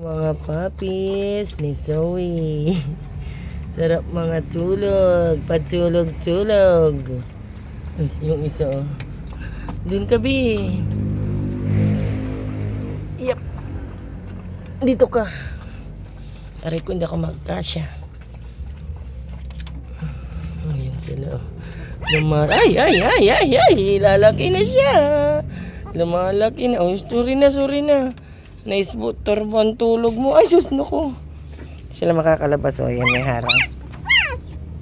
Mga puppies ni Zoe. Sarap mga tulog. Patulog-tulog. Ay, yung isa oh. Doon ka, Bi. Yep. Dito ka. Aray ko, hindi ako magkasya. Ayan sila. Ay. Lalaki na siya. Lumalaki na. Oh, sorry na. Naisbot, turbon, tulog mo. Ay, sus, naku. Sila makakalabas. O, yan, may harang.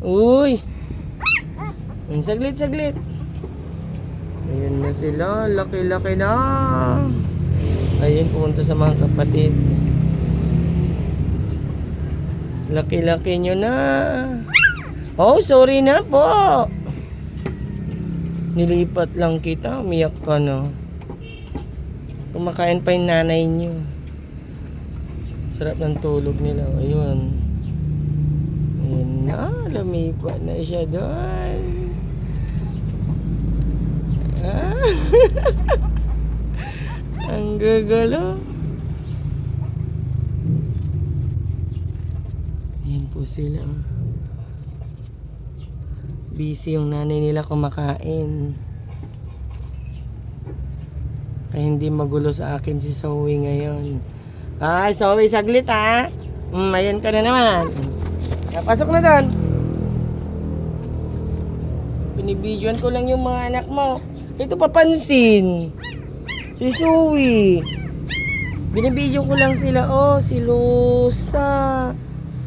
Uy. Saglit. Ayan na sila. Laki-laki na. Ayun, pumunta sa mga kapatid. Laki-laki nyo na. Oh, sorry na po. Nilipat lang kita. Umiyak ka na. Kumakain pa yung nanay nyo. Sarap ng tulog nila. Ayun. Ayun na. Lumipat na siya doon. Ah. Ang gagalo. Ayan po sila. Busy yung nanay nila kumakain. Kaya hindi magulo sa akin si Zoe ngayon. Ay, Zoe, saglit ha. Ayan ka na naman. Pasok na doon. Binibidyoan ko lang yung mga anak mo. Ito papansin. Si Zoe. Binibidyo ko lang sila. Oh, si Lusa.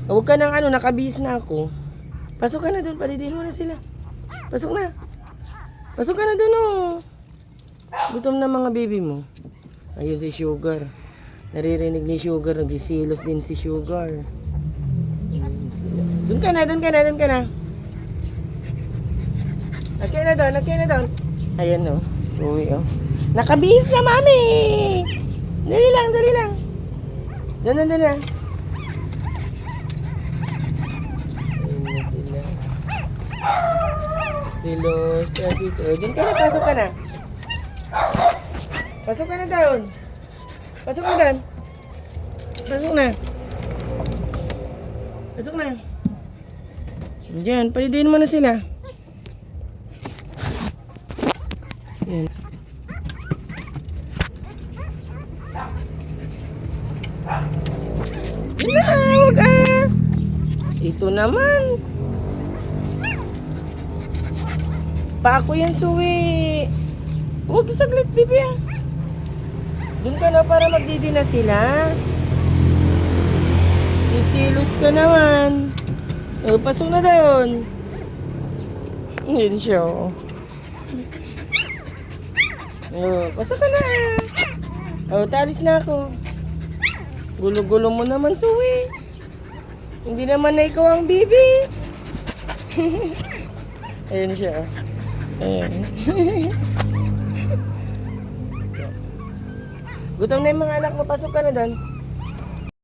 Huwag ka nang nakabihis na ako. Pasok ka na doon. Palitin mo na sila. Pasok na. Pasok ka na doon oh. Gutom na mga baby mo. Ayun si Sugar. Naririnig ni Sugar. Nagsisilos din si Sugar. Ayun sila. Doon ka na. Okay na doon. Ayan o. Zoe o. Nakabihis na mami. Dali lang. Doon na. Ayun na sila. Silos. Doon ka na. Pasok ka na. Pasok na doon. Pasok na. Diyan, palidiin mo na sila. Yan. Wag Ito naman. Pako yan, Zoe. Huwag saglit, bibi ah. Doon ka na para magdidi na sila. Sisilos ka naman. O, pasok na doon. Yun siya. O, pasok ka na. O, talis na ako. Gulo-gulo mo naman, Zoe. Hindi naman na ikaw ang bibi. Ayun siya. Ayan. Gutom na yung mga anak mo. Pasok ka na doon.